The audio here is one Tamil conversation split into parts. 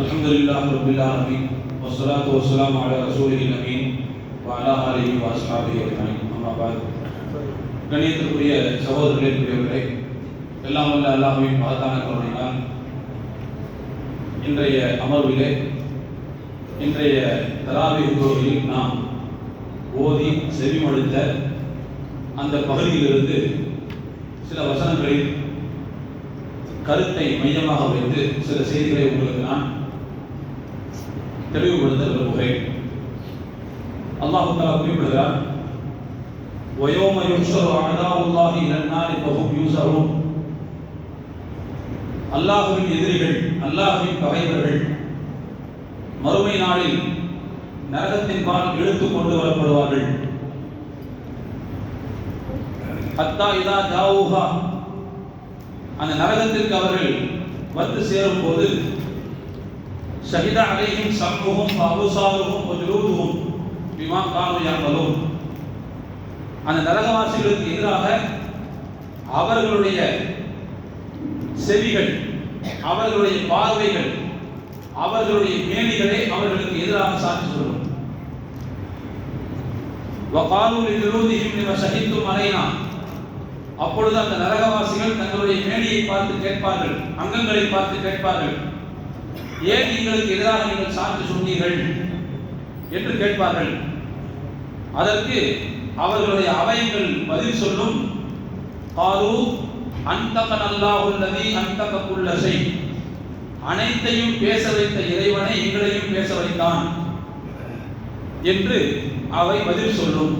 الحمد لله رب العالمين والصلاة والسلام على رسوله الأمين وعلى آله وأصحابه أجمعين. أما بعد, கணியத்திற்குரிய சகோதரர்களே, பெரியவர்களே, எல்லாம் வல்ல அல்லாஹ்வின் மகத்தான கருணையினால் இன்றைய அமர்விலே இன்றைய தராவீஹ் தொழுகையில் நாம் ஓதி செவிமடுத்த அந்த பகுதியிலிருந்து சில வசனங்களில் கருத்தை மையமாக வைத்து சில செய்திகளை உங்களுக்கு நான் தெளிவுபடுத்த விரும்புகிறேன். அல்லாஹ் தஆலா குறிப்பிடுகிறார், وَيَوْمَ يُحْشَرُ أَعْدَاءُ اللَّهِ إِلَى النَّارِ فَهُمْ يُوزَعُونَ. அல்லாஹ்வின் எதிரிகள், அல்லாஹ்வின் பகைவர்கள் மறுமை நாளில் நரகத்தின் பால் இழுத்துக் கொண்டு வரப்படுவார்கள். ஹத்தா இதா ஜாஊஹா, அந்த நரகத்திற்கு அவர்கள் வந்து சேரும் போது ஷஹித அலைஹிம் சம்முஹும் வ அப்சாருஹும் வ ஜுலூதுஹும் பிமா கானூ யஅமலூன். அந்த நரகவாசிகளுக்கு எதிராக அவர்களுடைய செவிகள், அவர்களுடைய பார்வைகள், அவர்களுடைய மேனிகளே அவர்களுக்கு எதிராக சாட்சி சொல்லும். வகாலு லிஜுலூதிஹிம் லிம ஷஹிதும் அலைனா, அப்பொழுது அந்த நரகவாசிகள் தங்களுடைய மேனியை பார்த்து கேட்பார்கள், அங்கங்களை பார்த்து கேட்பார்கள், ஏன் எங்களுக்கு எதிராக நீங்கள் சாட்சி சொன்னீர்கள் என்று கேட்பார்கள். அதற்கு அவர்களுடைய அவயங்கள் பதில் சொல்லும், காலு அன்தகன அல்லாஹு அல்லதி அன்தக குல்ல ஷை, அனைத்தையும் பேச வைத்த இறைவனை எங்களையும் பேச வைத்தான் என்று அவை பதில் சொல்லும்.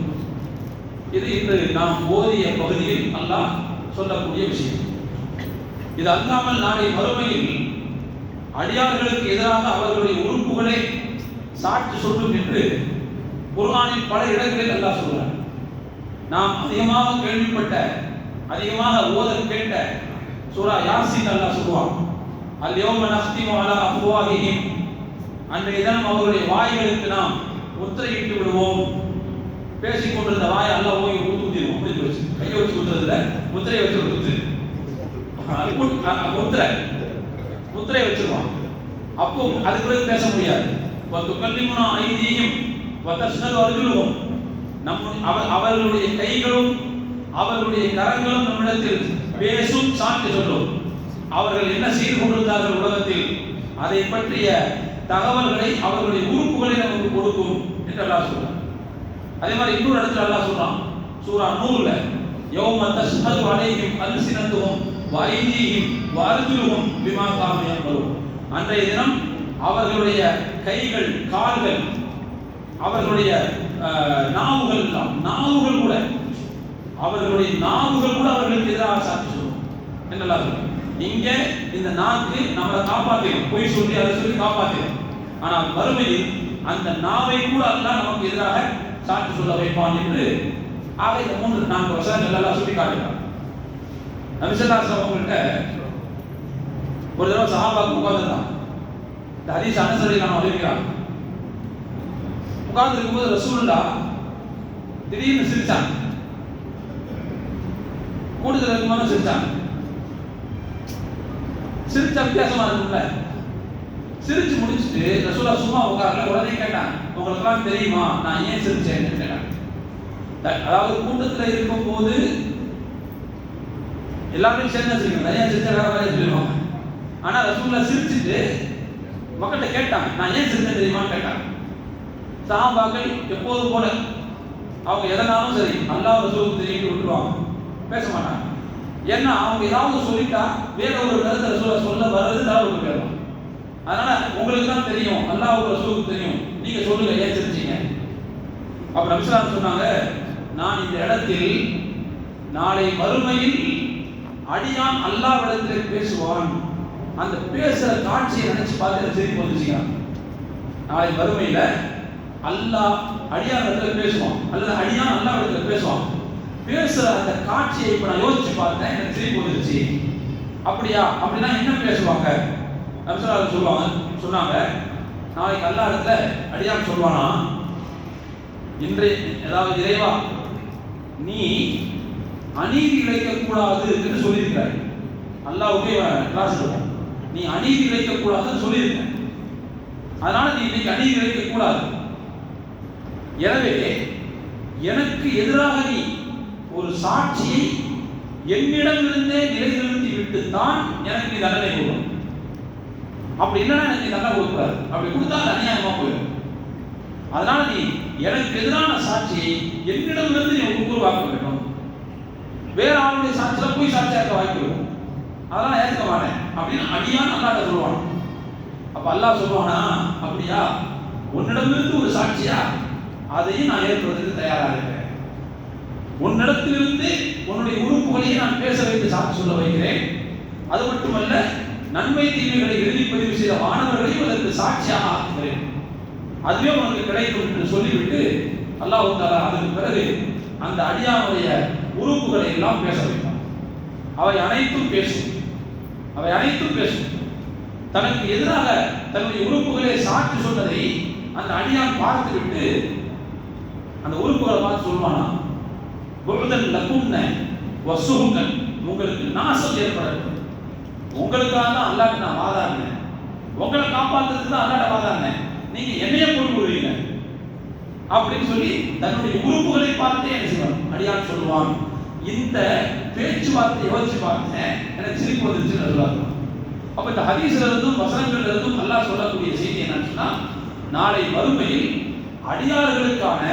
இது இன்று நாம் ஓதிய பகுதியில் அல்லாஹ் சொல்லக்கூடிய விஷயம். இது அல்லாமல் நாளை மறுமையில் அடியார்களுக்கு எதிராக அவர்களுடைய உறுப்புகளே சாட்சி சொல்லும் என்று குர்ஆனில் பல இடங்களில் அல்லாஹ் சொல்றார். நாம் அதிகமாக கேள்விப்பட்ட, அதிகமாக ஓத கேட்ட சூரா யாசீன் அல்லாஹ் சொல்வான், அல்-யௌம நக்திமு அலா அஃப்வாஹிஹிம், அன்றைய தினம் அவர்களுடைய வாய்களுக்கு நாம் முத்திரையிட்டு விடுவோம். பேசிக் கொண்டிருந்த வாயை அல்லாஹ் போய் ஊத்திடுவோம். அப்படி வச்சு கையை வச்சு ஊத்துறதுல முத்திரையை வச்சு ஊத்து, முத்திரை வச்சிருவான். அப்போ அதுக்கு பிறகு பேச முடியாது. வதுகல்லிமுனா ஐதீஹிம் வதஷ்ஹது அர்ஜுலுஹும், அவர்களுடைய கைகளும் அவர்களுடைய கரங்களும் நம்மிடத்தில் பேசும், சாட்சி சொல்லும். அவர்கள் என்ன செய்து கொண்டிருந்தார்கள் உலகத்தில் அதை பற்றிய தகவல்களை அவர்களுடைய உறுப்புகளை நமக்கு கொடுக்கும் என்று அல்லாஹ் சொல்றான். அதே மாதிரி இன்னொரு இடத்துல அல்லாஹ் சொல்றான், சூரா நூர்ல, யௌம தஷ்ஹது அலைஹிம் அல்சினத்துஹும் வ ஐதீஹிம் வ அர்ஜுலுஹும் பிமா கானூ யஅமலூன். அன்றைய தினம் அவர்களுடைய கைகள், கால்கள், அவர்களுடைய நாவுகள், நாவுகள் கூட, அவர்களுடைய நாவுகள் கூட அவர்களுக்கு எதிராக சாட்சி சொல்லும் என்று அல்லாஹ் சொல்றான். இங்கே இந்த நாக்கு நம்மளை காப்பாற்றிடும், பொய் சொல்லி அதை சொல்லி காப்பாற்றிடும். ஆனால் மறுமையில் அந்த நாவை கூட அல்லாஹ் நமக்கு எதிராக சாட்சி சொல்ல வைப்பான் என்று ஆக இந்த 3-4 வசனங்கள் எல்லாம் சொல்லி காட்டுகிறார். நபி ஸல்லல்லாஹு அலைஹி வஸல்லம் அவங்கள்ட்ட ஒரு தடவை சஹாபாக்கள் உட்கார்ந்துருந்தாங்க. இந்த ஹதீஸ் அனஸ் ரலியல்லாஹு அன்ஹு அறிவிக்கிறாங்க. உட்கார்ந்து இருக்கும்போது ரசூலுல்லாஹ் திடீர்னு சிரிச்சாங்க. கூட்டத்தில் இருக்கும்போது சிரிச்சாங்க. சிரிச்ச வித்தியாசமா இருக்கும்ல. சிரிச்சு முடிச்சுட்டு ரசூலுல்லாஹ் சும்மா உட்காரல, உடனே கேட்டாங்க, உங்களுக்கெல்லாம் தெரியுமா நான் ஏன் சிரிச்சேன்னு கேட்டாங்க. அதாவது கூட்டத்தில் இருக்கும் போது எல்லாரும் சேர்ந்து சிரிக்கணும், நிறைய சிரிச்ச வேற வேற சொல்லுவாங்க. ஆனா ரசூலுல்லாஹ் சிரிச்சுட்டு மக்கள்கிட்ட கேட்டாங்க, நான் ஏன் சிரிச்சேன் தெரியுமான்னு கேட்டாங்க. சஹாபாக்கள் எப்போதும் போல அவங்க எதனாலும் சரி அல்லாஹ் ரசூலுக்கு தெரிவிட்டு விட்டுருவாங்க, பேச மாட்டாங்க. ஏன்னா அவங்க ஏதாவது சொல்லிட்டா வேற ஒரு கருத்தை ரசூலுல்லாஹ் சொல்ல வர்றது தவறு கேட்கலாம். அதனால உங்களுக்கு தான் தெரியும், அல்லாஹ் ரசூலுக்கு தெரியும், நீங்க சொல்லுங்க ஏன் சிரிச்சீங்க. அப்ப நபி ஸல்லல்லாஹு அலைஹி வஸல்லம் சொன்னாங்க, நான் இந்த இடத்தில் நாளை மறுமையில் அடியான் அல்லாஹ்விடத்தில் பேசுவான், அந்த பேசுற காட்சியை நினைச்சு பார்த்து சிரிப்பு வந்துச்சுங்க. நாளை மறுமையில அல்லாஹ் அடியான் இடத்துல பேசுவான், அல்லது அடியான் அல்லாஹ்விடத்துல பேசுவான். பேசுற அந்த காட்சியை இப்ப நான் யோசிச்சு பார்த்தேன், எனக்கு சிரிப்பு வந்துச்சு. அப்படியா? அப்படின்னா என்ன பேசுவாங்க? நபி ஸல்லல்லாஹு அலைஹி வஸல்லம் சொன்னாங்க, நாளைக்கு அல்லாஹ் இடத்துல அடியான் சொல்வானா, இன்றைய அதாவது இறைவா நீ அநீதி இழைக்க கூடாது என்று சொல்லியிருக்கிறாய். அல்லாஹ்வுக்கே கிளாஸ் இருக்கும், நீ அநீதி இழைக்க கூடாதுன்னு சொல்லியிருக்க. அதனால நீ இன்னைக்கு அநீதி இழைக்க கூடாது. எனவே எனக்கு எதிராக நீ ஒரு சாட்சியை என்னிடமிருந்தே நிலைநிறுத்தி விட்டுத்தான் எனக்கு நீ தண்டனை கொடுக்கணும். அப்படி இல்லைன்னா எனக்கு நீ தண்டனை கொடுக்கூடாது. அப்படி கொடுத்தா அது அநியாயமா போயிடும். அதனால நீ எனக்கு எதிரான சாட்சியை என்னிடமிருந்து நீ உருவாக்க வேண்டும். வேற ஆளுடைய சாட்சியில போய் சாட்சியா இருக்க வாய்ப்பு இருக்கும். அதெல்லாம் ஏற்க மாட்டேன் அப்படின்னு அடியான் அல்லாஹ்ட்ட சொல்லுவான். அப்ப அல்லாஹ் சொல்லுவானா, அப்படியா, உன்னிடமிருந்து ஒரு சாட்சியா, அதையும் நான் ஏற்படுறதுக்கு தயாராக இருக்கிறேன். உன்னிடத்திலிருந்து உன்னுடைய உறுப்புகளையே நான் பேச வைத்து சாட்சி சொல்ல வைக்கிறேன். அது மட்டுமல்ல, நன்மை தீமைகளை எழுதி பதிவு செய்த மாணவர்களையும் அதற்கு சாட்சியாக ஆக்குகிறேன். அதுவே உனக்கு கிடைக்கும் என்று சொல்லிவிட்டு அல்லாஹ் தஆலா அதற்கு பிறகு அந்த அடியானுடைய உறுப்புகளை எல்லாம் பேச வைப்பான். அவை அனைத்தும் பேசும். அவை அனைத்தும் பேசும். தனக்கு எதிராக தன்னுடைய உறுப்புகளை சாட்சி சொன்னதை அந்த அடியான் பார்த்துவிட்டு அந்த உறுப்புகளை பார்த்து சொல்வானா, புஅதன் லகுன்ன வசுஹுகன், உங்களுக்கு நாசம் ஏற்படட்டும். உங்களுக்காக தான் அல்லாஹ்ட்ட நான் வாதாடினேன். உங்களை காப்பாற்றுறதுக்கு தான் அல்லாஹ்ட்ட வாதாடினேன். நீங்க என்னைய கொள்ளுவீங்க அப்படின்னு சொல்லி தன்னுடைய உறுப்புகளை பார்த்தே என்ன செய்வான் அடியான் சொல்லுவான். இந்த பேச்சுவார்த்தையை யோசிச்சு பார்த்தேன், எனக்கு சிரிப்பு வந்துருச்சுன்னு சொல்லுவாங்க. அப்ப இந்த ஹதீஸ்ல இருந்தும் வசனங்கள்ல இருந்தும் அல்லாஹ் சொல்லக்கூடிய செய்தி என்னன்னு சொன்னா, நாளை மறுமையில் அடியார்களுக்கான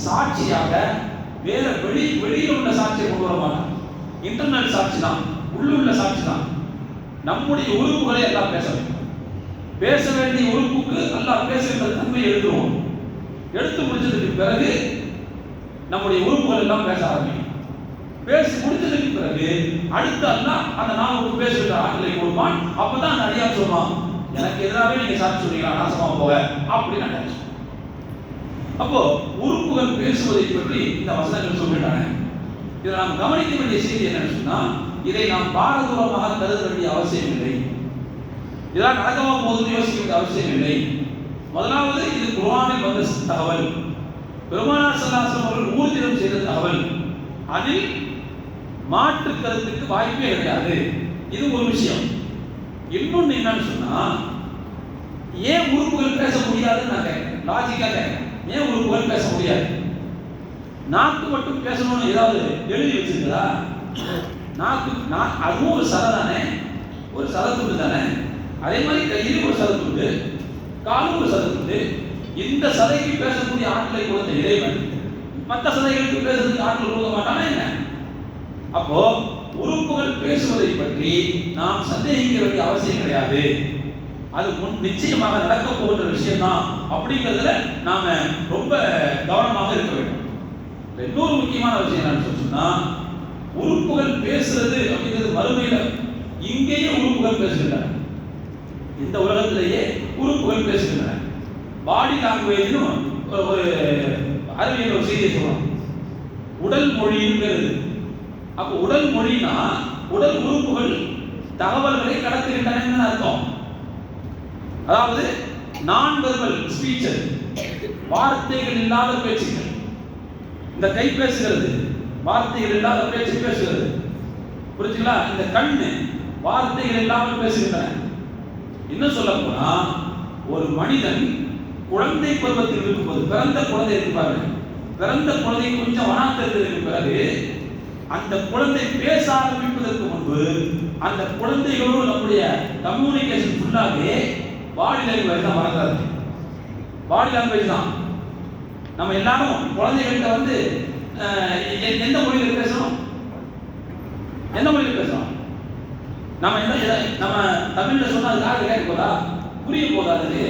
சாட்சியாக வேற வெளியில் உள்ள சாட்சியை கொண்டு வர மாட்டான். இன்டர்னல் சாட்சி தான், உள்ளுள்ள சாட்சி தான். நம்முடைய உறுப்புகளை எல்லாம் பேச வைக்கும். பேச வேண்டிய உறுப்புக்கு அல்லாஹ் பேசுகின்ற தன்மையை எழுதுவோம். எடுத்து முடிச்சதுக்கு பிறகு நம்முடைய உறுப்புகள் எல்லாம் பேச ஆரம்பிக்கும். பேசி முடிச்சதுக்கு பிறகு அடுத்து அல்லாஹ் அந்த நாவுக்கு பேசுகிற ஆற்றலை கொடுப்பான். அப்பதான் அந்த அடியான் சொல்லுவான், எனக்கு எதிராகவே நீங்க சாட்சி சொன்னீங்களா, நாசமா போக அப்படின்னு நினைச்சு. அப்போ உறுப்புகள் பேசுவதை பற்றி இந்த வசனங்கள் சொல்லிட்டாங்க. இதை நாம் கவனிக்க வேண்டிய செய்தி என்னன்னு சொன்னா, இதை நாம் பாரதூரமாக கருத வேண்டிய அவசியம் இல்லை. இதெல்லாம் நடக்கமா போகுதுன்னு யோசிக்க வேண்டிய அவசியம் இல்லை. முதலாவது, இது குர்ஆனில் வந்த தகவல், பெருமானார் ஸல்லல்லாஹு அலைஹி வஸல்லம் அவர்கள் ஊர்ஜிதம் செய்த தகவல். அதில் மாற்று கருத்துக்கு வாய்ப்பே கிடையாது. இது ஒரு விஷயம். இன்னொன்னு என்னன்னு சொன்னா, ஏன் உறுப்புகள் பேச முடியாதுன்னு நான் கேட்கிறேன். லாஜிக்கா கேட்கிறேன். ஏன் உறுப்புகள் பேச முடியாது? நாக்கு மட்டும் பேசணும்னு ஏதாவது எழுதி வச்சிருக்கா? நாக்கு அதுவும் ஒரு சதை தானே, ஒரு சதத்துண்டு தானே. அதே மாதிரி கையிலும் ஒரு சதத்துண்டு, காலும் ஒரு சதத்துண்டு. இந்த சதைக்கு பேசக்கூடிய ஆற்றலை கொடுத்த இறைவன் மற்ற சதைகளுக்கு பேசுறதுக்கு ஆற்றல் கொடுக்க மாட்டானா என்ன? அப்போ உறுப்புகள் பேசுவதை பற்றி நாம் சந்தேகிக்க வேண்டிய அவசியம் கிடையாது. அது நிச்சயமாக நடக்க போகிற விஷயம் தான் அப்படிங்கிறதுல நாம ரொம்ப கவனமாக இருக்க வேண்டும். இன்னொரு முக்கியமான விஷயம் என்னன்னு சொன்னா, உறுப்புகள் பேசுறது அப்படிங்கிறது மறுமையில இங்கேயே உறுப்புகள் பேசுகின்றன. இந்த உலகத்திலேயே உறுப்புகள் பேசுகின்றன. பாடி லாங்குவேஜ் ஒரு அறிவியல் ஒரு செய்தியை சொல்லலாம். உடல் மொழின்னு பேரு. அப்போ உடல் மொழினா உடல் உறுப்புகள் தகவல்களை கடத்துகின்றன அர்த்தம். அதாவது நான் வெர்பல் ஸ்பீச், வார்த்தைகள் இல்லாத பேச்சுகள். இந்த கை பேசுகிறது, வார்த்தைகள் இல்லாத பேச்சு பேசுகிறது. புரிஞ்சுங்களா? இந்த கண்ணு வார்த்தைகள் இல்லாமல் பேசுகின்றன. இன்னும் சொல்ல போனா, ஒரு மனிதன் குழந்தை பருவத்தில் இருக்கும்போது, பிறந்த குழந்தை இருப்பாரு, பிறந்த குழந்தை கொஞ்சம் வனாந்தரத்திற்கு பிறகு அந்த குழந்தை பேச ஆரம்பிப்பதற்கு முன்பு அந்த குழந்தைகளோடு நம்முடைய கம்யூனிகேஷன் ஃபுல்லாகவே பாடி லாங்குவேஜ் தான் வளர்றாரு. பாடி லாங்குவேஜ் தான். நம்ம எல்லாரும் குழந்தைகள்கிட்ட வந்து எந்த மொழியில் பேசணும், எந்த மொழியில் பேசணும்? நம்ம தமிழ்ல சொன்னா அது யாருக்கு கேட்க போதா, புரிய போதா? அதுக்கு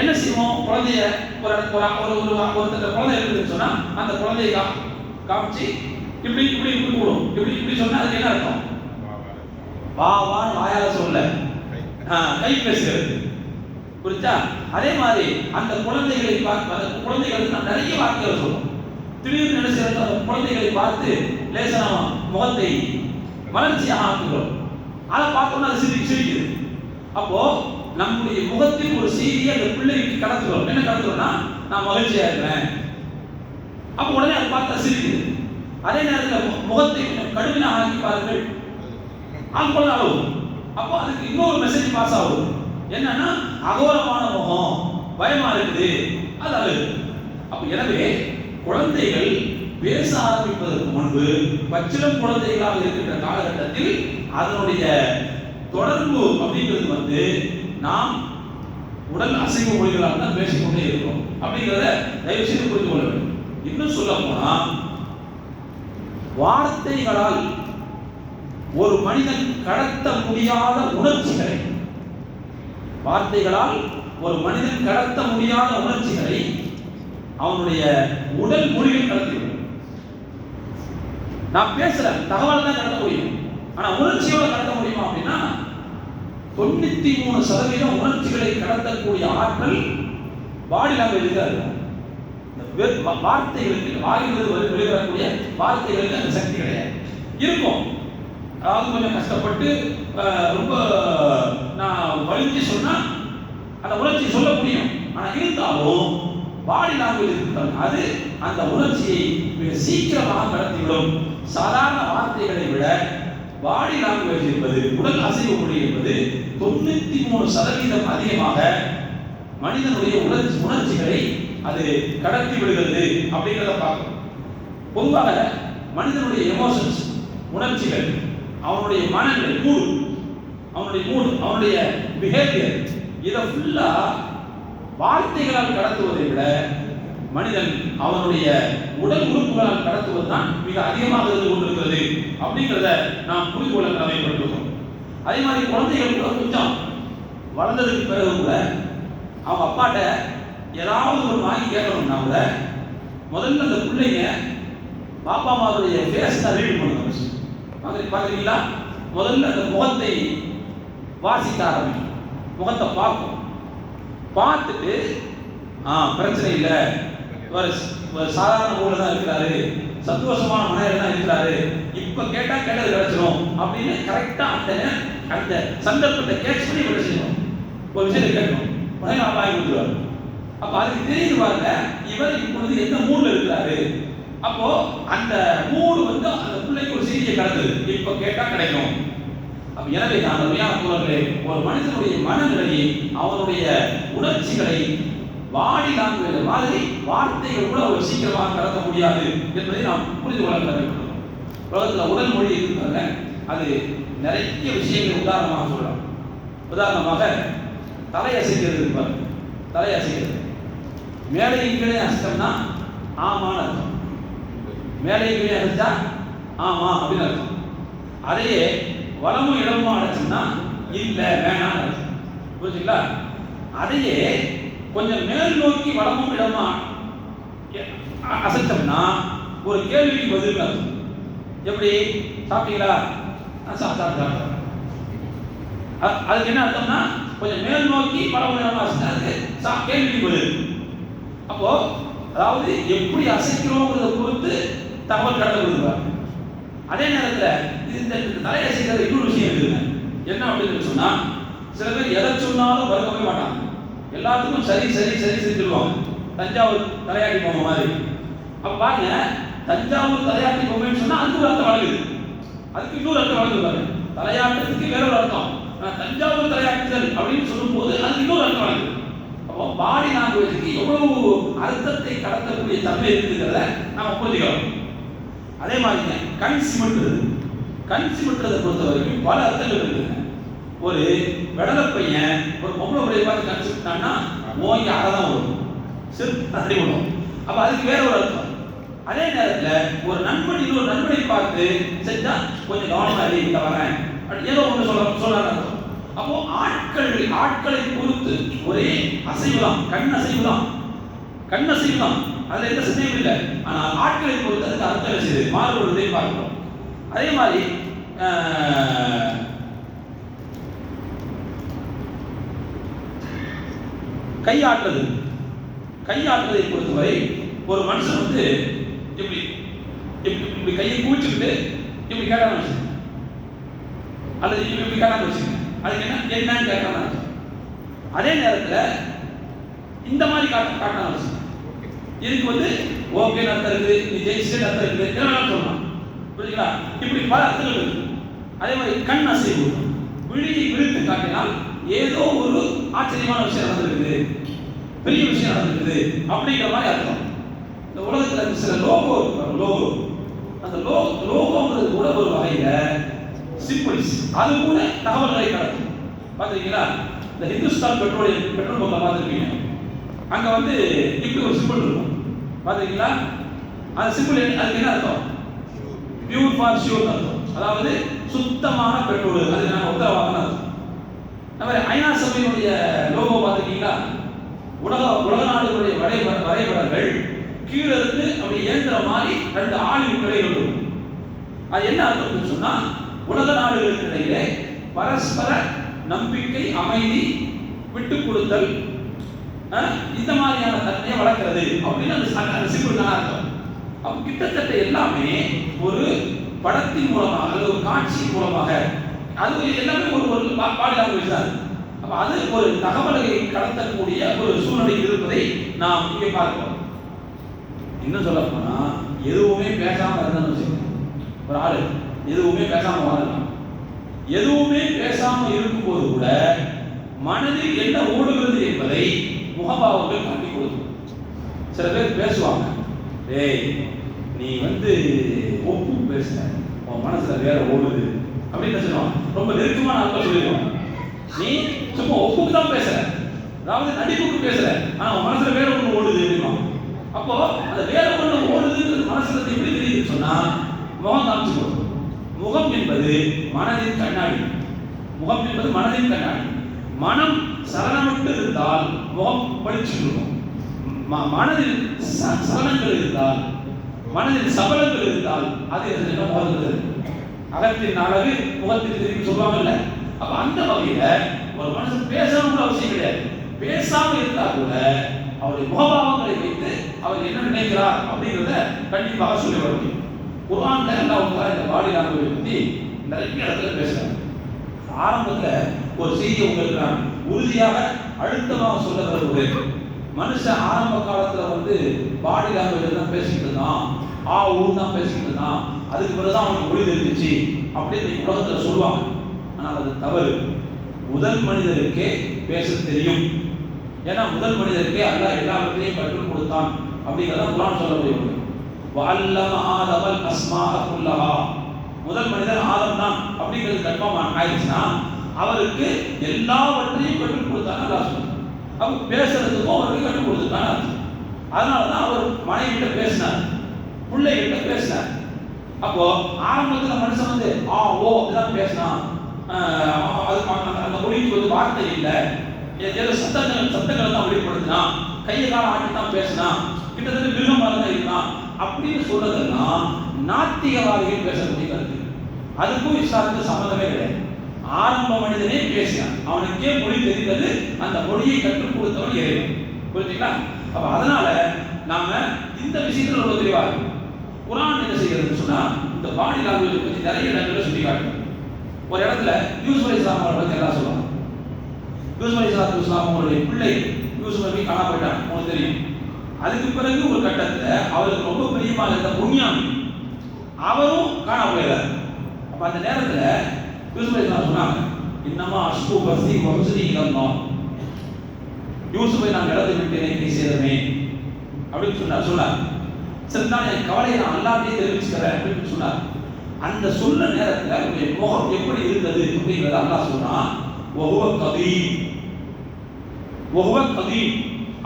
என்ன செய்வோம்? குழந்தைய ஒருத்தர் குழந்தை இருக்குதுன்னு சொன்னா அந்த குழந்தைய காமிச்சு இப்படி இப்படி இப்படி கூடும், இப்படி இப்படி சொன்னா அதுக்கு என்ன அர்த்தம்? வா வான்னு வாயால சொல்ல, கை பேசுகிறது. புரிஞ்சா? அதே மாதிரி அந்த குழந்தைகளை பார்த்து, குழந்தைகளுக்கு நான் நிறைய வார்த்தைகள் சொல்லுவோம். திடீர்னு என்ன செய்யறது, அந்த குழந்தைகளை பார்த்து லேசான முகத்தை வளர்ச்சியாக ஆக்குகிறோம். அதை பார்த்தோம்னா அது சிரிக்குது. அப்போ நம்முடைய முகத்தில் ஒரு செய்தியை அந்த பிள்ளைக்கு கடத்துகிறோம். என்ன கடத்துறோம்னா, நான் மகிழ்ச்சியா இருக்கிறேன். அப்போ உடனே அதை பார்த்தா சிரிக்குது. அதே நேரத்தில் முகத்தை கடுமையாக ஆக்கி பாருங்கள், ஆக்குள்ள அளவு. அப்போ அதுக்கு இன்னொரு மெசேஜ் பாஸ் ஆகுது. என்னன்னா அகோரமான முகம், பயமா இருக்குது, அது அழகு. அப்ப எனவே குழந்தைகள் பேச ஆரம்பிப்பதற்கு முன்பு பச்சிளம் குழந்தைகளாக இருக்கின்ற காலகட்டத்தில் அதனுடைய தொடர்பு அப்படிங்கிறது நாம் உடல் அசைவு மொழிகளால் தான் பேசிக்கொண்டே இருக்கிறோம் அப்படிங்கிறத தயவு செய்து புரிந்து கொள்ள வேண்டும். இன்னும் சொல்ல போனா வார்த்தைகளால் ஒரு மனிதன் கடத்த முடியாத உணர்ச்சிகளை, வார்த்தைகளால் ஒரு மனிதன் கடத்த முடியாத உணர்ச்சிகளை அவனுடைய உடல் மொழிகள் கடத்திவிடும். நான் பேசுற தகவல் தான் கடத்த முடியும், ஆனா உணர்ச்சியோட கடத்த முடியுமா அப்படின்னா 93% உணர்ச்சிகளை கடத்தக்கூடிய ஆற்றல் பாடி லாங்குவேஜ் தான் இருக்கும். இந்த வார்த்தைகளுக்கு வாயிலிருந்து வெளிவரக்கூடிய வார்த்தைகளுக்கு அந்த சக்தி கிடையாது. இருக்கும், அதாவது கொஞ்சம் கஷ்டப்பட்டு ரொம்ப நான் வலிஞ்சு சொன்னா அந்த உணர்ச்சி சொல்ல முடியும். ஆனா இருந்தாலும் பாடி லாங்குவேஜ் அது அந்த உணர்ச்சியை மிக சீக்கிரமாக கடத்திவிடும். சாதாரண வார்த்தைகளை விட பாடி லாங்குவேஜ் என்பது, உடல் அசைவு மொழி என்பது 93% அதிகமாக மனிதனுடைய உணர்ச்சிகளை அது கடத்தி விடுகிறது அப்படிங்கிறத பார்க்கணும். பொதுவாக மனிதனுடைய எமோஷன்ஸ், உணர்ச்சிகள், அவனுடைய மனநிலை, அவனுடைய பிஹேவியர், இதை ஃபுல்லா வார்த்தைகளால் கடத்துவதை விட மனிதன் அவனுடைய உடல் உறுப்புகளால் கடத்துவதுதான் மிக அதிகமாக இருந்து கொண்டிருக்கிறது அப்படிங்கிறத நாம் புரிந்து கொள்ள கடமைப்பட்டிருக்கோம். அதே மாதிரி குழந்தைகள் கூட கொஞ்சம் வளர்ந்ததுக்கு பிறகு கூட அவங்க அப்பாட்ட ஏதாவது ஒரு வாங்கி கேட்கணும்னா கூட முதல்ல அந்த பிள்ளைங்க பாப்பா அம்மாவுடைய ஃபேஸ் தான் ரீட் பண்ணுங்க. பார்க்குறீங்களா? முதல்ல அந்த முகத்தை வாசிக்க ஆரம்பிக்கும், முகத்தை பார்க்கும். பார்த்துட்டு பிரச்சனை இல்லை, சாதாரண ஊரில் தான் இருக்கிறாரு, சந்தோஷமான மனையில் தான் இருக்கிறாரு, இப்போ கேட்டால் கேட்டது கிடைச்சிடும் அப்படின்னு கரெக்டாக அந்த சந்தர்ப்பத்தை கேட்ச் பண்ணி விட செய்யணும். ஒரு விஷயத்தை கேட்கணும், உடனே வாங்கி கொடுத்துருவாரு. அப்போ அதுக்கு தெரியுது பாருங்க, இவர் இப்பொழுது எந்த மூடில் இருக்கிறாரு. அப்போ அந்த மூடு அந்த பிள்ளைக்கு ஒரு செய்தியை கடத்துது, இப்போ கேட்டால் கிடைக்கும். அப்போ எனவே நான் உண்மையான தோழர்களே, ஒரு மனிதனுடைய மனநிலையை, அவனுடைய உணர்ச்சிகளை பாடி லாங்குவேஜ் மாதிரி வார்த்தைகள் கூட ஒரு சீக்கிரமாக கடத்த முடியாது என்பதை நாம் புரிந்து கொள்ள வேண்டும். உலகத்தில் உடல் மொழி இருக்கிறாங்க, அது நிறைய விஷயங்கள் உதாரணமாக சொல்லலாம். உதாரணமாக தலையசைக்கிறது இருப்பார். தலையசைக்கிறது மேலையும் கீழே அசித்தம்னா ஆமான்னு அர்த்தம், மேலையும் கீழே அடிச்சா ஆமா அப்படின்னு அர்த்தம். அதையே வலமும் இடமும் அடைச்சோம்னா இல்லை வேணான்னு அர்த்தம். புரிஞ்சுங்களா? அதையே கொஞ்சம் மேல் நோக்கி வலமும் இடமா அசைச்சோம்னா ஒரு கேள்விக்கு பதில் அர்த்தம். எப்படி? சாப்பிட்டீங்களா? சாப்பிட்டேன். அதுக்கு என்ன அர்த்தம்னா கொஞ்சம் மேல் நோக்கி வலமும் இடமா அசைச்சா கேள்விக்கு பதில். அப்போ அதாவது எப்படி அசைக்கிறோங்கிறத பொறுத்து தகவல் கடத்த கொடுப்பார். அதே நேரத்தில் இந்த தலையசைக்கிறது இன்னொரு விஷயம் இருக்குங்க. என்ன அப்படின்னு சொன்னா, சில பேர் எதை சொன்னாலும் வருகவே மாட்டாங்க, எல்லாத்துக்கும் சரி சரி சரி செஞ்சிருவாங்க. தஞ்சாவூர் தலையாட்டி பொம்மை மாதிரி. அப்ப பாருங்க, தஞ்சாவூர் தலையாட்டி பொம்மைன்னு சொன்னா அதுக்கு ஒரு அர்த்தம் வழங்குது, அதுக்கு இன்னொரு அர்த்தம் வழங்குது. தலையாட்டத்துக்கு வேற ஒரு அர்த்தம், தஞ்சாவூர் தலையாட்டுதல் அப்படின்னு சொல்லும் போது அதுக்கு இன்னொரு அர்த்தம் வழங்குது. அப்போ பாடி லாங்குவேஜுக்கு எவ்வளவு அர்த்தத்தை கடத்தக்கூடிய தன்மை இருக்குங்கிறத நாம புரிஞ்சுக்கலாம். அதே மாதிரிங்க கண் சிமிட்டுறது, கண் சிமிட்டுறதை பொறுத்த வரைக்கும் பல அர்த்தங்கள் இருக்குங்க. ஒரு விடலை பையன் ஒரு பொம்பளை பிள்ளையை பார்த்து கண் சிமிட்டான்னா ஓங்கி அறதான் வரும், சிறு அடி விடும். அப்போ அதுக்கு வேற ஒரு அர்த்தம். அதே நேரத்தில் ஒரு நண்பன் இன்னொரு நண்பனை பார்த்து செஞ்சா கொஞ்சம் கவனமாக இருக்க வரேன் ஏதோ ஒன்று சொல்ல அர்த்தம். அப்போ ஆட்களை பொறுத்து ஒரே அசைவுதான், கண் அசைவுதான், கண் அசைவுதான், அதுல எந்த சந்தேகம் இல்லை. ஆனால் ஆட்களை பொறுத்து அதுக்கு அர்த்தம் செய்து மாறுபடுவதை பார்க்கிறோம். அதே மாதிரி கையாற்றுறதை பொறுத்தவரை ஒரு மனுஷன் இப்படி இப்படி கையை கூச்சிக்கிட்டு இப்படி கேட்டான வச்சுங்க, அல்லது இப்படி கேட்டான வச்சுங்க, அதுக்கு என்னன்னு கேட்டான. அதே நேரத்தில் இந்த மாதிரி காட்டான வச்சுங்க, இதுக்கு ஓகே அர்த்தம் இருக்குது, நீ ஜெயிச்சு அர்த்தம் இருக்குது, என்ன சொல்லலாம். புரியுங்களா? இப்படி பல அர்த்தங்கள் இருக்கு. அதே மாதிரி கண் அசைவு, விழியை விழித்து காட்டினால் ஏதோ ஒரு ஆச்சரியமான விஷயம் நடந்திருக்குது, பெரிய விஷயம் நடந்திருக்குது அப்படிங்கிற மாதிரி அர்த்தம். இந்த உலகத்தில் சில லோகோ அந்த லோகோங்கிறது கூட ஒரு வகையில சிம்பிள்ஸ், அது கூட தகவல்களை கடத்தும். பாத்தீங்களா, இந்த ஹிந்துஸ்தான் பெட்ரோல் பங்க்ல பார்த்துருப்பீங்க, அங்க வந்து இப்படி ஒரு சிம்பிள் இருக்கும் பாத்தீங்களா. அந்த சிம்பிள் அதுக்கு என்ன அர்த்தம்? பியூர் ஃபார் ஷியூர் அர்த்தம், அதாவது சுத்தமான பெட்ரோல், அது நான் உத்தரவாதம் அர்த்தம். நம்ம ஐநா சபையினுடைய லோகோ பார்த்துருக்கீங்களா, உலக நாடுகளுடைய வரைபடங்கள் கீழே இருந்து அப்படி ஏந்திர மாதிரி 2 ஆலிவ் கிளைகள் இருக்கும். அது என்ன அர்த்தம்னு சொன்னா, உலக நாடுகளுக்கு இடையிலே பரஸ்பர நம்பிக்கை, அமைதி, விட்டு கொடுத்தல், இந்த மாதிரியான தன்மையை வளர்க்கிறது அப்படின்னு அந்த சிம்பிள் தான் அர்த்தம். அப்ப கிட்டத்தட்ட எல்லாமே ஒரு படத்தின் மூலமாக அல்லது ஒரு காட்சியின் மூலமாக, அது எல்லாமே ஒரு பாடி லாங்குவேஜ் தான். அப்ப அது ஒரு தகவலை கடத்தக்கூடிய ஒரு சூழ்நிலை இருப்பதை நாம் இங்கே பார்க்கிறோம். இன்னும் சொல்ல போனா, எதுவுமே பேசாம இருந்தாலும் ஒரு ஆளு எதுவுமே பேசாம வாழலாம். எதுவுமே பேசாம இருக்கும்போது கூட மனதில் என்ன ஓடுகிறது என்பதை முகபாவங்கள் காட்டி கொடுக்கும். சில பேர் பேசுவாங்க, ஏய் நீ வந்து ஒப்பு பேசுற, உன் மனசுல வேற ஓடுது அப்படின்னு சொல்லுவாங்க. ரொம்ப நெருக்கமான ஆட்கள் சொல்லிடுவாங்க, நீ சும்மா ஒப்புக்கு தான் பேசுற, அதாவது நடிப்புக்கு பேசுற, ஆனா உன் மனசுல வேற ஒண்ணு ஓடுது அப்படிமா. அப்போ அந்த வேற ஒண்ணு ஓடுதுங்கிறது மனசுல எப்படி தெரியுதுன்னு சொன்னா, முகம் காமிச்சு கொடுக்கும். முகம் என்பது மனதின் கண்ணாடி. முகம் என்பது மனதின் கண்ணாடி. மனம் சலனமிட்டு இருந்தால் முகம் பளிச்சு இருக்கும். மனதில் சலனங்கள் இருந்தால், மனதில் சபலங்கள் இருந்தால் அது முகத்தில் அகத்தின் அழகு முகத்தில் தெரியும் சொல்லுவாங்கல்ல. அப்ப அந்த வகையில ஒரு மனுஷன் பேசணும்னு அவசியம் கிடையாது. பேசாம இருந்தா கூட அவருடைய முகபாவங்களை வைத்து அவர் என்ன நினைக்கிறார் அப்படிங்கிறத கண்டிப்பாக சொல்லி வர முடியும். குர்ஆன்ல அல்லாஹ் இந்த பாடி லாங்குவேஜ் பத்தி நிறைய இடத்துல பேசுறாங்க. ஆரம்பத்துல ஒரு செய்தி உங்களுக்கு நான் உறுதியாக அழுத்தமாக சொல்ல விரும்புகிறேன். மனுஷன் ஆரம்ப காலத்துல வந்து பாடி லாங்குவேஜ் தான் பேசிட்டு இருந்தான், தான் பேசிட்டு இருந்தான், அதுக்கு பிறகுதான் அவனுக்கு மொழி தெரிஞ்சிச்சு அப்படின்னு உலகத்துல சொல்லுவாங்க. ஆனால் அது தவறு. முதல் மனிதருக்கே பேச தெரியும். ஏன்னா முதல் மனிதருக்கே அல்லாஹ் எல்லாவற்றையும் கற்றுக் கொடுத்தான் அப்படிங்கிறத குர்ஆன் சொல்ல முடியும். வஅல்லம ஆதமல் அஸ்மாஅ குல்லஹா, முதல் மனிதர் ஆதம் தான் அப்படிங்கிறது கன்ஃபார்ம் ஆயிடுச்சுன்னா அவருக்கு எல்லாவற்றையும் கற்றுக் கொடுத்தாங்க அல்லாஹ் சொல்றான். அவங்க பேசுறதுக்கும் அவருக்கு கற்றுக் கொடுத்துருக்காங்க. அதனால தான் அவர் மனைவி கிட்ட பேசினார், பிள்ளை கிட்ட பேசினார். அப்போ ஆரம்பத்தில் மனுஷன் வந்து ஓ அப்படிதான் பேசினான், அந்த மொழிக்கு வந்து வார்த்தை இல்லை, ஏதோ சத்தங்களை தான் வெளிப்படுத்தினான், கையை காலம் ஆட்டி தான் பேசினான், கிட்டத்தட்ட மிருகம் மாதிரி தான் இருந்தான் அப்படின்னு சொல்றதெல்லாம் நாத்திகவாதிகள் பேசக்கூடிய கருத்து. அதுக்கும் இஸ்லாத்துக்கு சம்மந்தமே கிடையாது. ஆரம்ப மனிதனே பேசினான், அவனுக்கே மொழி தெரிந்தது, அந்த மொழியை கற்றுக் கொடுத்தவன் இறைவன். புரிஞ்சுங்களா? அப்ப அதனால நாம இந்த விஷயத்துல ரொம்ப தெளிவா இருக்கும். குர்ஆன் என்ன செய்யறதுன்னு சொன்னா, இந்த பாடி லாங்குவேஜ் பத்தி நிறைய இடங்களை சுட்டி காட்டும். ஒரு இடத்துல யூசுப் அலைஹிஸ்ஸலாம் அவர்களை பத்தி எல்லாம் சொல்லுவாங்க. யூசுப் அலைஹிஸ்ஸலாம் அவருடைய பிள்ளை யூசுப் நபி காணா போயிட்டாங்க, உங்களுக்கு தெரியும். அதுக்கு பிறகு ஒரு கட்டத்துல அவருக்கு ரொம்ப பிரியமாக இருந்த புன்யாமீன் அவரும் காணா போயிடாரு. அப்ப அந்த நேரத்துல யூசுப் அலைஹிஸ்ஸலாம் சொன்னாங்க, இன்னமா அஷ்கு பஸி வஹுஸ்னி இலல்லாஹ், யூசுஃபை நான் இழந்து விட்டேனே நீ சேதமே அப்படின்னு சொன்னார். சரி, நான் என் கவலையை நான் அல்லாஹ்வே தெரிவிச்சுக்கிறேன் அப்படின்னு சொன்னார். அந்த சொல்ல நேரத்தில் அவருடைய முகம் எப்படி இருந்தது அப்படிங்கிறத அல்லாஹ் சொன்னான்.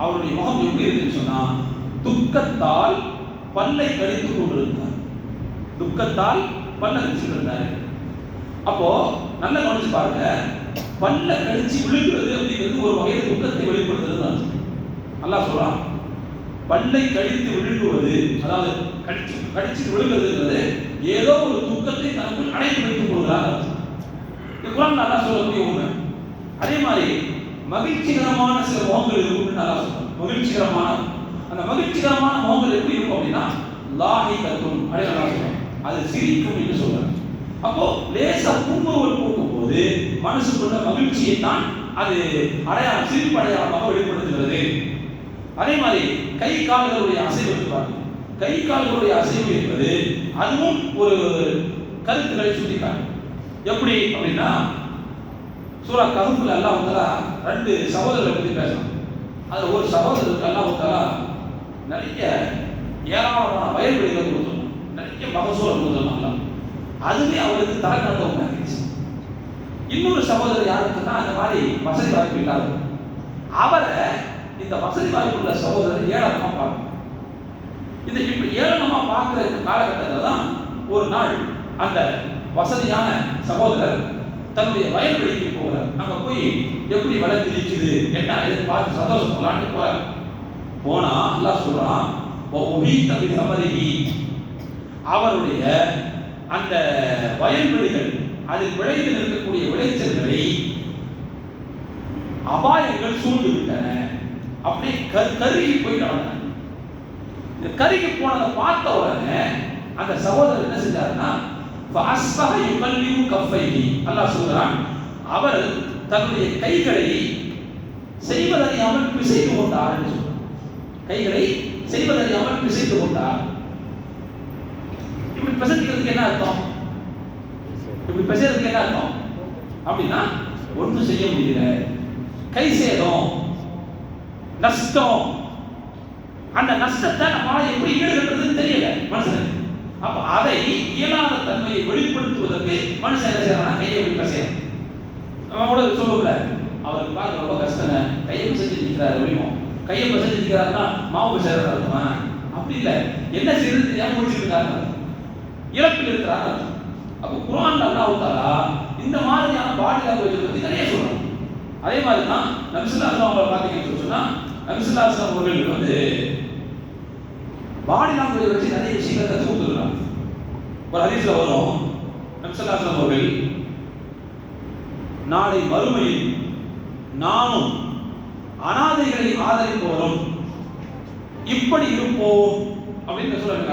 அவருடைய முகம் எப்படி இருக்குன்னு சொன்னா, துக்கத்தால் பல்லை கடித்துக் கொண்டிருந்தார். துக்கத்தால் பல்லை கடிச்சுட்டு இருந்தாரு. அப்போ நல்ல கவனிச்சு பாருங்க, பல்ல கடிச்சு விழுகிறது அப்படிங்கிறது ஒரு வகையில் துக்கத்தை வெளிப்படுத்துறது. அல்லாஹ் சொல்றான், பல்லை கடித்து விழுங்குவது, அதாவது கடிச்சு விழுங்குறதுங்கிறது ஏதோ ஒரு துக்கத்தை தனக்குள் அடைத்து வைத்துக் கொள்கிறார். குர்ஆன் அல்லாஹ் சொல்லக்கூடிய உண்மை. அதே மாதிரி மகிழ்ச்சிகரமான சில முகங்கள் இருக்குன்னு நல்லா சொல்றாங்க. மகிழ்ச்சிகரமான அந்த மகிழ்ச்சிகரமான முகங்கள் எப்படி இருக்கும் அப்படின்னா, லாஹிகத்துன் அப்படின்னு நல்லா சொல்றாங்க, அது சிரிக்கும் என்று சொல்றாங்க. அப்போ லேசா புன்முறுவல் போகும்போது மனசுக்குள்ள மகிழ்ச்சியை தான் அது அடையாளம், சிரிப்பு அடையாளமாக வெளிப்படுத்துகிறது. அதே மாதிரி கை கால்களுடைய அசைவு இருப்பாங்க. கை கால்களுடைய அசைவு என்பது அதுவும் ஒரு கருத்துக்களை சுட்டிக்காட்டும். எப்படி அப்படின்னா, சூரா கஹ்ஃப்ல அல்லாஹ் தஆலா ரெண்டு சகோதரர்களை பத்தி பேசணும். அதுல ஒரு சகோதரருக்கு அல்லாஹ் தஆலா நிறைய ஏராளமான வயல்வெளிகளை கொடுத்துருந்தாங்க, நிறைய மகசூலை கொடுத்துருந்தாங்க. அதுவே அவருக்கு தரக்கணத்தை உண்டாக்கிடுச்சு. இன்னொரு சகோதரர் யாருக்குன்னா அந்த மாதிரி வசதி வாய்ப்பு இல்லாத அவரை இந்த வசதி வாய்ப்பு உள்ள சகோதரர் ஏளனமா பார்க்கணும். இந்த இப்படி ஏளனமா பார்க்கிற இந்த காலகட்டத்தில் தான் ஒரு நாள் அந்த வசதியான சகோதரர் தன்னுடைய வயல்வெளிக்கு போகிறார். அங்க போய் எப்படி வளர்ந்து இருக்குது என்ன இதை பார்த்து சந்தோஷப்படலான்னு போறார். போனா அல்லாஹ் சொல்றான், அவருடைய அந்த வயல்வெளிகள் அதில் விளைந்து இருக்கக்கூடிய விளைச்சல்களை அபாயங்கள் சூழ்ந்து விட்டன. அப்படியே கருகி போயிட்டாங்க. இந்த கருகி போனதை பார்த்த உடனே அந்த சகோதரர் என்ன செஞ்சாருன்னா, அல்லாஹ் சொல்றான், அவர் தன்னுடைய கைகளை செய்வதறியாமல் பிசைந்து கொண்டார் என்று சொல்றார். கைகளை செய்வதறியாமல் பிசைந்து கொண்டார். இப்படி பிசைக்கிறதுக்கு என்ன அர்த்தம்? இப்படி பிசைறதுக்கு என்ன அர்த்தம் அப்படின்னா, ஒன்றும் செய்ய முடியல, கை சேதம், நஷ்டம். அந்த நஷ்டத்தை நம்மளால எப்படி ஈடுகட்டுறதுன்னு தெரியல மனுஷனுக்கு. அப்ப அதை இயலாத தன்மையை வெளிப்படுத்துவதற்கு மனுஷன் என்ன செய்யறான்? கையை எப்படி பிசையறான். நம்ம கூட சொல்லுவோம்ல, அவருக்கு பார்க்க ரொம்ப கஷ்டங்க, கையை பிசைஞ்சு நிற்கிறாரு அப்படிமோ. கையை பிசைஞ்சு நிற்கிறாருன்னா மாவு பிசைறது அர்த்தமா? அப்படி இல்லை, என்ன செய்யறது தெரியாம முடிச்சுட்டு இருக்காரு, இறப்பில் இருக்கிறார். அப்போ குர்ஆன்ல அல்லாஹ் தஆலா இந்த மாதிரியான பாடி லாங்குவேஜ் பத்தி நிறைய சொல்றாங்க. அதே மாதிரி தான் நபி ஸல்லல்லாஹு அலைஹி வஸல்லம் பாத்தீங்கன்னு சொன்னா, நபி ஸல்லல்லாஹு அலைஹி வஸல்லம் அவர்கள் வந்து பாடி லாங்குவேஜ் வச்சு நிறைய விஷயங்களை கற்றுக் கொடுத்துருக்காங்க. ஒரு ஹதீஸ்ல வரும், நபி ஸல்லல்லாஹு அலைஹி வஸல்லம் அவர்கள் நாளை மறுமையில் நானும் அனாதைகளை ஆதரிப்பவரும் இப்படி இருப்போம் அப்படின்னு சொல்றாங்க.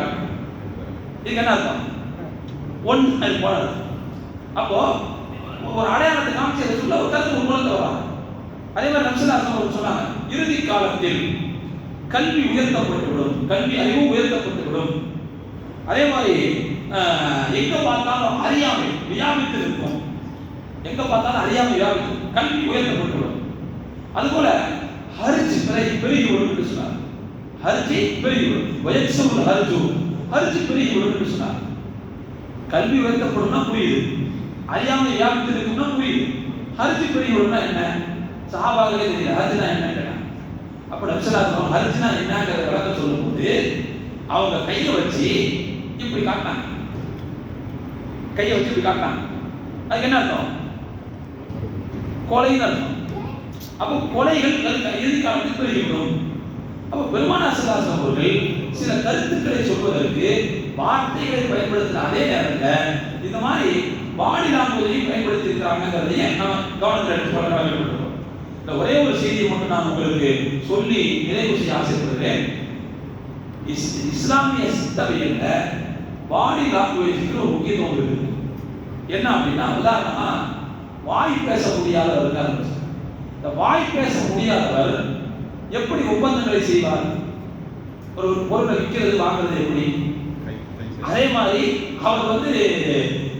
இதுக்கு என்ன அர்த்தம்? ஒன்று போனது. அப்போ ஒரு அடையாளத்தை காமிச்சு சொல்ல ஒரு கருத்து உருவாக்க வராங்க. அதே மாதிரி நபி ஸல்லல்லாஹு அலைஹி வஸல்லம் சொன்னாங்க, இறுதி காலத்தில் கல்வி உயர்த்தப்பட்டுவிடும், கல்வி அறிவு உயர்த்தப்பட்டுவிடும். அதே மாதிரி எங்க பார்த்தாலும் அறியாமை வியாபித்து இருக்கும், எங்க பார்த்தாலும் அறியாமை வியாபித்து, கல்வி உயர்த்தப்பட்டுவிடும். அதுபோல ஹர்ஜ் பெருகிவிடும் என்று சொன்னார். ஹர்ஜி பெருகிவிடும், வயசுல் ஹர்ஜு, ஹர்ஜ் பெருகிவிடும் என்று சொன்னார். கல்வி உயர்த்தப்படும்னா புரியுது, அறியாமை வியாபித்து இருக்கும்னா புரியுது. ஹர்ஜ் பெருகிவிடும்னா என்ன? சஹாபாக்களே தெரியல ஹர்ஜ்னா என்னன்னு கேட்டாங்க. அப்ப நபி ஸல்லல்லாஹு அலைஹி வஸல்லம் ஹர்ஜ்னா என்னங்கறத விளக்க சொல்லும்போது அவங்க கையை வச்சு இப்படி காட்டினாங்க. கையை வச்சு இப்படி காட்டினாங்க. அதுக்கு என்ன அர்த்தம்? கொலைன்னு அர்த்தம். அப்போ கொலைகள் இறுதி காலத்தில் பெருகிவிடும். அப்போ பெருமானார் ஸல்லல்லாஹு அலைஹி வஸல்லம் அவர்கள் சில கருத்துக்களை சொல்வதற்கு வார்த்தைகளை பயன்படுத்துகிற அதே நேரத்தில் இந்த மாதிரி பாடி லாங்குவேஜை பயன்படுத்தி இருக்கிறாங்கிறதையே நம்ம கவனத்தில் எடுத்துக்கொள்ள வேண்டும். இந்த ஒரே ஒரு செய்தியை மட்டும் நான் உங்களுக்கு சொல்லி நிறைவு செய்ய ஆசைப்படுகிறேன். இஸ்லாமிய சித்தவையில் பாடி லாங்குவேஜுக்கு ஒரு முக்கியத்துவம் இருக்குது. என்ன அப்படின்னா, உதாரணமா வாய் பேச முடியாதவர் இருக்காரு. இந்த வாய் பேச முடியாதவர் எப்படி ஒப்பந்தங்களை செய்வார்? ஒரு பொருளை விற்கிறது வாங்குறது எப்படி? அதே மாதிரி அவர் வந்து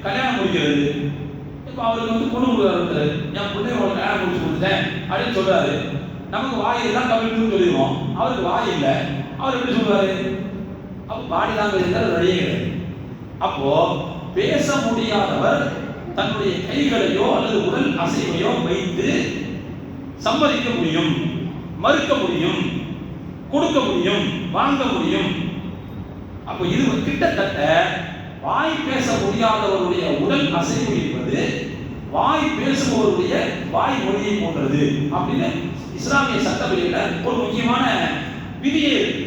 கல்யாணம் முடிக்கிறது. இப்போ அவருக்கு வந்து பொண்ணு கொடுக்குறாரு, என் பொண்ணை அவருக்கு கல்யாணம் முடிச்சு கொடுத்துட்டேன் அப்படின்னு சொல்றாரு. நமக்கு வாய் தான் கவிழ்னு சொல்லிடுவோம், அவருக்கு வாய் இல்லை, அவர் எப்படி சொல்றாரு? அப்போ பாடி லாங்குவேஜ் வழியே கிடையாது. அப்போ பேச முடியாதவர் தன்னுடைய கைகளையோ அல்லது உடல் அசைவையோ வைத்து சம்மதிக்க முடியும், மறுக்க முடியும், கொடுக்க முடியும், வாங்க முடியும். அப்போ இது கிட்டத்தட்ட வாய் பேச முடியாதவருடைய உடல் அசைவு என்பது வாய் பேசுபவருடைய வாய் மொழியை போன்றது அப்படின்னு இஸ்லாமிய சட்டவியல்ல ஒரு முக்கியமான விதியே இருக்கு.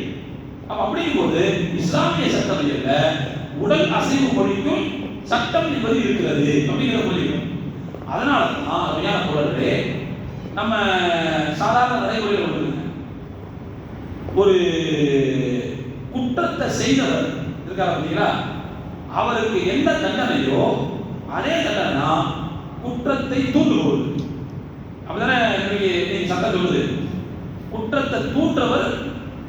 அப்ப அப்படிங்கும்போது இஸ்லாமிய சட்டவியல்ல உடல் அசைவு மொழிக்கும் சட்டம் என்பது இருக்கிறது அப்படிங்கிற புரியும். அதனால தான் அருமையான தோழர்களே, நம்ம சாதாரண நடைமுறையில் ஒன்று, ஒரு குற்றத்தை செய்தவர் இருக்காரு பார்த்தீங்களா, அவருக்கு என்ன தண்டனையோ அதே தண்டனை குற்றத்தை தூண்டுவது. அப்படிதானே நீங்க சட்டம் சொல்லுது. குற்றத்தை தூண்டுறவர்,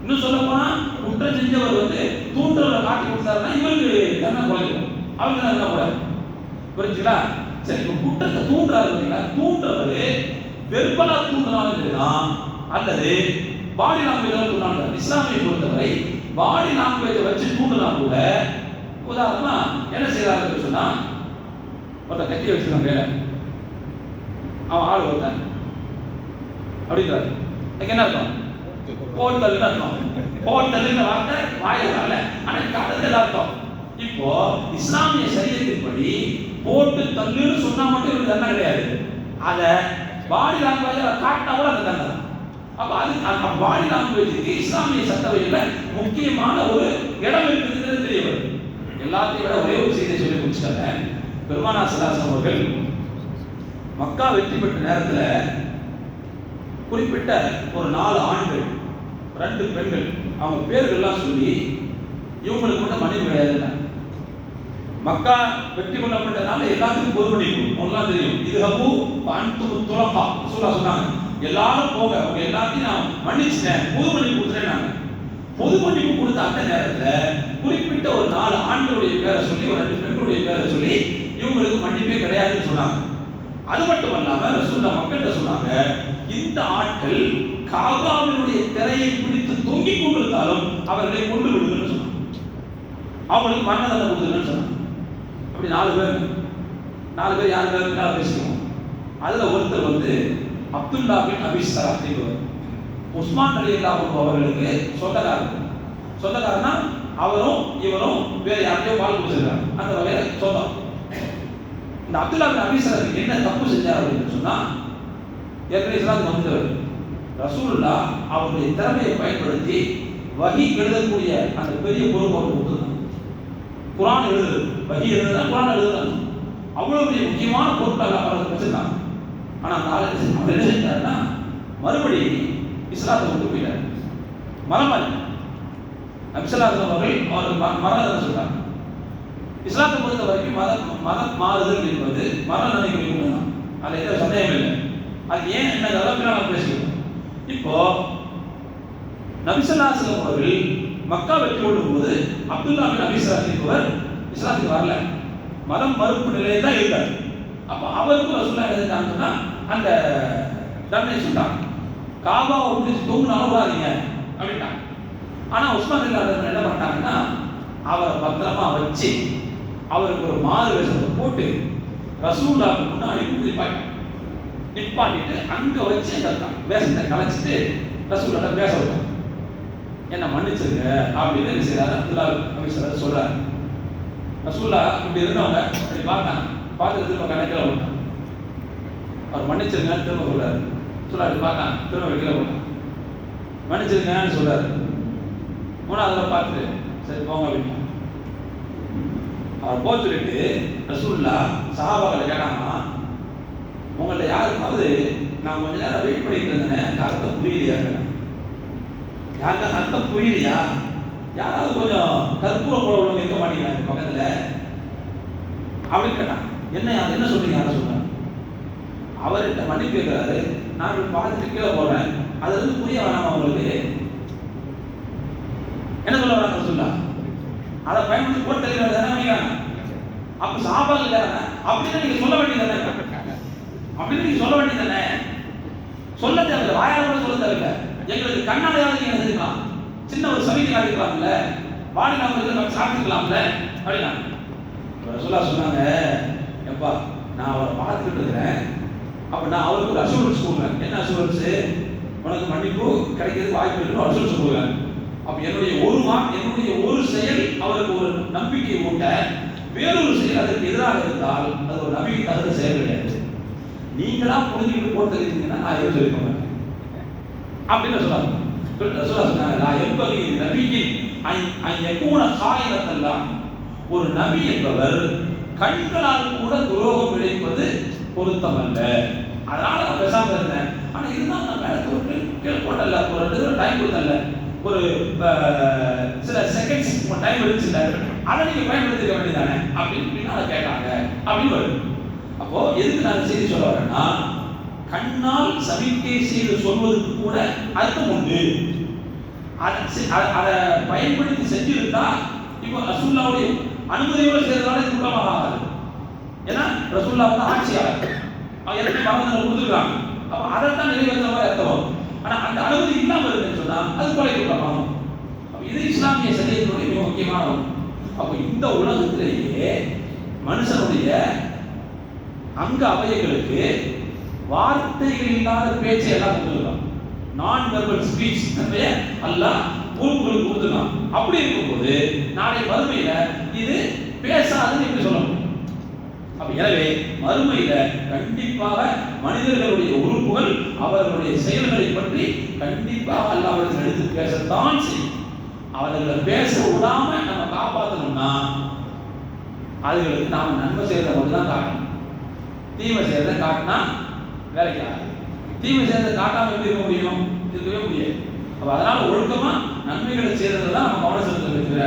இன்னும் சொல்ல போனா குற்றம் செஞ்சவர் வந்து தூண்டுறவரை காட்டி கொடுத்தாருன்னா இவருக்கு தண்டனை குறைஞ்சிடும், அவங்க தண்டனை கூட. புரிஞ்சுங்களா? சரி, இப்ப குற்றத்தை தூண்டுறாரு பார்த்தீங்களா, தூண்டுறவரு வெறுப்பலா தூண்டுறாலும் அல்லது பாடி லாங்குவேஜ் தூண்டாங்க. இஸ்லாமியை பொறுத்தவரை பாடி லாங்குவேஜை வச்சு தூண்டுனா கூட, உதாரணமா என்ன செய்யறாரு சொன்னா, ஒருத்தன் கட்டி வச்சிருக்கான் வேலை, அவன் ஆள் ஒருத்தன் அப்படின்றாரு. என்ன அர்த்தம்? போட்டல் அர்த்தம். போட்டல் வார்த்தை வாயில் வரல, ஆனால் கடத்தல் அர்த்தம். இப்போ இஸ்லாமிய சரியத்தின்படி போட்டு தள்ளுன்னு சொன்னா மட்டும் இவருக்கு தண்டனை கிடையாது. அதை பாடி லாங்குவேஜ் காட்டினா கூட அந்த தண்டனை. அப்ப அது பாடி லாங்குவேஜுக்கு இஸ்லாமிய சட்டவையில் முக்கியமான ஒரு இடம் இருக்குதுன்னு தெரிய வருது. எல்லாத்தையும் விட ஒரே ஒரு செய்தியை சொல்லி முடிச்சிட்டாங்க. பெருமானார் ஸல்லல்லாஹு அலைஹி அவர்கள் மக்கா வெற்றி பெற்ற நேரத்தில் குறிப்பிட்ட ஒரு 4 ஆண்கள் 2 பெண்கள் அவங்க பேர்கள்லாம் சொல்லி இவங்களுக்கு மட்டும் மன்னிப்பு கிடையாது. மக்கா வெற்றி கொள்ளப்பட்டதுனால எல்லாத்துக்கும் பொது மன்னிப்பு ஒன்றுலாம் தெரியும். இது ஹபு அன்து துலகா ரசூலுல்லாஹ் சொன்னாங்க, எல்லாரும் போக, அவங்க எல்லாத்தையும் நான் மன்னிச்சிட்டேன், பொது மன்னிப்பு கொடுத்துட்டேன். பொது மன்னிப்பு கொடுத்த அந்த நேரத்தில் குறிப்பிட்ட ஒரு 4 ஆண்களுடைய பேரை சொல்லி, ஒரு 2 பெண்களுடைய பேரை சொல்லி இவங்களுக்கு மன்னிப்பே கிடையாதுன்னு சொன்னாங்க. அது மட்டும் இல்லாம ரசூலுல்லாஹ் மக்கள்கிட்ட சொன்னாங்க, இந்த ஆட்கள் காபாவினுடைய திரையை பிடித்து தொங்கிக் கொண்டிருந்தாலும் அவர்களை கொண்டு விடுங்கன்னு சொன்னாங்க. அவங்களுக்கு மரண தண்டனை கொடுத்துருங்கன்னு சொன்னாங்க. அப்படி 4 பேர் யார் பேர் பேசிக்கணும். அதுல ஒருத்தர் அப்துல்லா பின் அபி ஸராஹ் என்பவர் உஸ்மான் ரலியல்லாஹு அன்ஹு அவர்களுக்கு சொந்தக்காரனா அவரும் இவரும் வேற யாரையோ பால் கொடுத்துருக்காங்க. அந்த வகையில சொந்தம். இந்த அப்துல்லா பின் அபி ஸராஹ் என்ன தப்பு செஞ்சார் அப்படின்னு சொன்னா, ஏற்கனவே இஸ்லாத்துக்கு வந்தவர் ரசூலுல்லாஹ் அவருடைய திறமையை பயன்படுத்தி வஹி எழுதக்கூடிய அந்த பெரிய பொறுப்பை கொடுத்துருந்தாங்க. குர்ஆன் எழுதுறது, வஹி எழுதுறதா குர்ஆன் எழுதுறது, அவ்வளவு பெரிய முக்கியமான பொறுப்பை அவருக்கு வச்சிருந்தாங்க. ஆனா அவர் என்ன செஞ்சாருன்னா, மறுபடியும் இஸ்லாத்தை விட்டு போயிட்டார். மரமாறி நபி ஸல்லல்லாஹு அலைஹி அவர்கள் மரணம் சொல்றாங்க. இஸ்லாத்தை பொறுத்த வரைக்கும் மதம் மாறுதல் என்பது மரண நினைவு தான், அதில் எந்த சந்தேகம் இல்லை. அது ஏன் என்ன அளவுக்கு பேசுகிறோம். இப்போ நபி ஸல்லல்லாஹு அலைஹி அவர்கள் மக்கா வெற்றி கொள்ளும் போது அப்துல்லா பின் அபி ஸராஹ் என்பவர் இஸ்லாத்துக்கு வரல, மதம் மறுப்பு நிலையை தான் இருந்தார். அப்போ அவருக்கும் ரசூலுல்லாஹ் என்ன செஞ்சாங்கன்னா அந்த தண்டனை சொன்னாங்க, காபாவை பிடிச்சி தொங்குனா விடாதீங்க அப்படின்ட்டாங்க. ஆனால் உஸ்மான் ரலியல்லாஹு என்ன பண்ணிட்டாங்கன்னா, அவரை பத்திரமா வச்சு அவருக்கு ஒரு மாறு வேஷத்தை போட்டு ரசூலுல்லாஹ்வுக்கு முன்னாடி நிப்பாட்டிட்டு அங்க வச்சு அந்த வேஷத்தை கலைச்சிட்டு ரசூலுல்லாஹ் பேச வைத்தாங்க. என்ன மன்னிச்சிருங்க அப்படின்னு என்ன செய்யறாரு, அப்துல்லா பின் ஸராஹ் சொல்றாரு. ரசூலுல்லாஹ் இப்படி இருந்தவங்க அப்படி பார்த்தாங்க, பார்த்துட்டு திரும்ப கணக்கில் விட்டாங்க. அவர் மன்னிச்சிருங்கன்னு திரும்ப சொல்றாரு. பார்த்தாங்க, திரும்ப வைக்கல போட்டாங்க. மன்னிச்சிருங்கன்னு சொல்றாரு. 3ஆவது பார்த்துட்டு சரி போங்க அப்படின்னு அவர் போச்சுட்டு ரசூலுல்லாஹ் சஹாபாக்களை கேட்டாங்கன்னா, உங்கள்ட்ட யாருக்காவது நான் கொஞ்ச நேரம் வெயிட் பண்ணிட்டு இருந்தேன், அர்த்தம் புரியலையா? யாருக்காவது அர்த்தம் புரியலையா? யாராவது கொஞ்சம் கற்பூர போல உள்ளவங்க இருக்க மாட்டேங்கிறாங்க பக்கத்துல அப்படின்னு கேட்டான். என்ன சொல்றீங்க? யாரை சொல்றாங்க? அவர்கிட்ட மன்னிப்பு கேட்கிறாரு. நான் பார்த்துட்டு கீழே போறேன், அதுல இருந்து புரிய வேணாம் அவங்களுக்கு என்ன சொல்ல வராங்க சொல்லா, அதை பயன்படுத்தி போட்டு தெரியாது. அப்ப சாப்பாடு அப்படின்னு நீங்க சொல்ல வேண்டியதானே, அப்படின்னு நீங்க சொல்ல வேண்டியதானே, சொல்ல தேவையில்லை, வாயால கூட சொல்ல தேவையில்லை. எங்களுக்கு கண்ணாலையாவது நீங்க செஞ்சுக்கலாம், சின்ன ஒரு சமிதி காட்டிக்கலாம்ல, வாடி நம்ம சாப்பிட்டுக்கலாம்ல அப்படின்னா. சொன்னாங்க, எப்பா நான் அவரை பார்த்துக்கிட்டு இருக்கிறேன், அப்ப நான் அவருக்கு ஒரு அசூரன்ஸ் கொடுக்குறேன். என்ன அசூரன்ஸ்? உனக்கு மன்னிப்பு கிடைக்கிறதுக்கு வாய்ப்பு இருக்குன்னு அசூரன்ஸ் கொடுக்குறேன். அப்ப என்னுடைய ஒரு செயல் அவருக்கு ஒரு நம்பிக்கை ஊட்ட, வேறொரு செயல் அதற்கு எதிராக இருந்தால் அது ஒரு நம்பிக்கை தகுந்த செயல் கிடையாது. நீங்களா புரிஞ்சுக்கிட்டு போட்டுருக்கீங்கன்னா நான் எதுவும் சொல்லிக்க மாட்டேன் அப்படின்னு சொன்னாங்க. சொன்னாங்க, நான் என்பது நபிக்கு கூட சாயிரத்தெல்லாம் ஒரு நபி என்பவர் கண்களால் கூட துரோகம் இழைப்பது பொருத்தமல்ல. அதனால நான் பேசாம இருந்தேன். ஆனா இருந்தாலும் நான் மேலே கேள் போட்டல, ஒரு 2 தடவை டைம் கொடுத்தல, ஒரு சில செகண்ட்ஸ் டைம் எடுத்துல, அதை நீங்க பயன்படுத்திக்க வேண்டியதானே அப்படின்னு அதை கேட்டாங்க அப்படின்னு வருது. அப்போ எதுக்கு நான் செய்தி சொல்ல வரேன்னா, கண்ணால் சமிக்கை செய்து சொல்வதற்கு கூட அர்த்தம் உண்டு. அதை பயன்படுத்தி செஞ்சிருந்தா இப்போ ரசூலுல்லாஹ்வுடைய அனுமதியோடு செய்யறதால இது குற்றமாக ஆகாது. ஏன்னா ரசூலுல்லாஹ் வந்து ஆட்சியாளர், எல்லாத்தையும் மறந்து கொடுத்துருக்காங்க. அப்ப அதைத்தான் நிறைவேற்ற மாதிரி அர்த்தம் வரும். ஆனா அந்த அனுமதி இல்லாமல் இருக்குன்னு சொன்னா அது கொலை குற்றமாகும். இது இஸ்லாமிய சரியத்தினுடைய மிக முக்கியமான ஒன்று. அப்ப இந்த உலகத்திலேயே மனுஷனுடைய அங்க அவயங்களுக்கு வார்த்தைகள் இல்லாத பேச்சை எல்லாம் கொடுத்துருக்கான். நான் வெர்பல் ஸ்பீச் அல்லாஹ் உறுப்புகளுக்கு கொடுத்துருக்கான். அப்படி இருக்கும்போது நாளை மறுமையில இது பேசாதுன்னு எப்படி சொல்ல முடியும்? அப்ப எனவே மறுமையில கண்டிப்பாக மனிதர்களுடைய உறுப்புகள் அவர்களுடைய செயல்களை பற்றி கண்டிப்பாக அல்லாஹ்விடம் எடுத்து பேசத்தான் செய்யும். அவர்களை பேச விடாம நம்ம காப்பாற்றணும்னா அதுகளுக்கு நாம நன்மை செய்யறத மட்டும் தான் காட்டணும். தீமை செய்யறத காட்டினா வேலைக்கு ஆகும். தீமை செய்யறத காட்டாம எப்படி இருக்க முடியும்? இருக்கவே முடியாது. அப்ப அதனால ஒழுக்கமா நன்மைகளை செய்யறதுல தான் நம்ம கவனம் செலுத்த இருக்கிற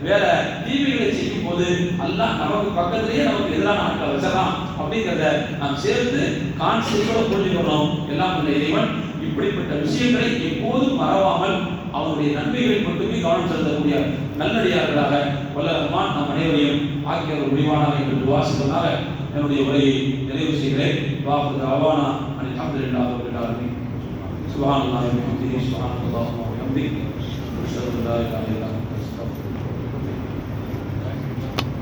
வேற தீமைகளை செய்யும் போது அல்லாஹ் நமக்கு பக்கத்திலேயே நமக்கு எதிரான ஆட்களை வச்சிடலாம் அப்படிங்கிறத நாம் சேர்த்து கான்சியஸோட புரிஞ்சுக்கணும். எல்லாம் உள்ள இறைவன் இப்படிப்பட்ட விஷயங்களை எப்போதும் மறவாமல் அவனுடைய நன்மைகளை மட்டுமே கவனம் செலுத்தக்கூடிய நல்லடியார்களாக வல்ல ரஹ்மான் நம் அனைவரையும் ஆக்கிய ஒரு முடிவானாக என்று துவாசிப்பதாக என்னுடைய உரையை நிறைவு செய்கிறேன். வாஹு தஅவானா அனில் ஹம்துலில்லாஹி ரப்பில் ஆலமீன். சுப்ஹானல்லாஹி வ பிஹம்திஹி சுப்ஹானல்லாஹி வ பிஹம்திஹி அஷ்ஹது அல்லா இலாஹா இல்லல்லாஹு